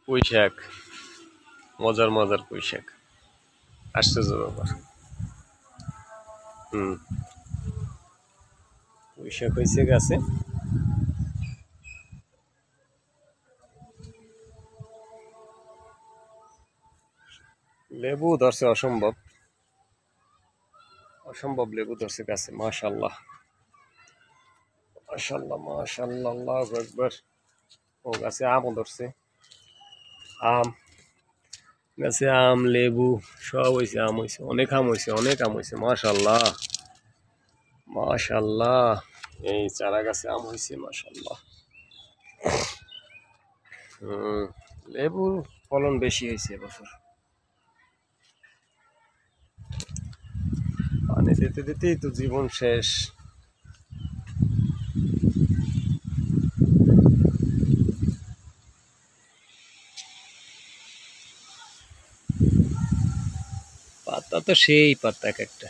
পুঁই শাক, মজার মজার পুঁই শাক, আশ্চর্য ব্যাপার। হুম, পুঁই শাক হয়েছে গাছে। লেবু ধরছে অসম্ভব, অসম্ভব লেবু ধরছে গাছে। মাশাল্লাহ, মাশাল্লাহ, মাশাল্লাহ, আল্লাহু আকবার। ও গাছে আমও ধরছে, আম গাছে আম, লেবু সব হয়েছে। আম হয়েছে, অনেক আম হয়েছে, অনেক আম হয়েছে। মাশাল্লাহ, মাশাল্লাহ, এই চারা গাছে আম হয়েছে। মাশাল্লাহ। হুম, লেবুর ফলন বেশি হয়েছে এবছর। পানি দিতে দিতেই তো জীবন শেষ। পাতা তো সেই পাতা এক একটা।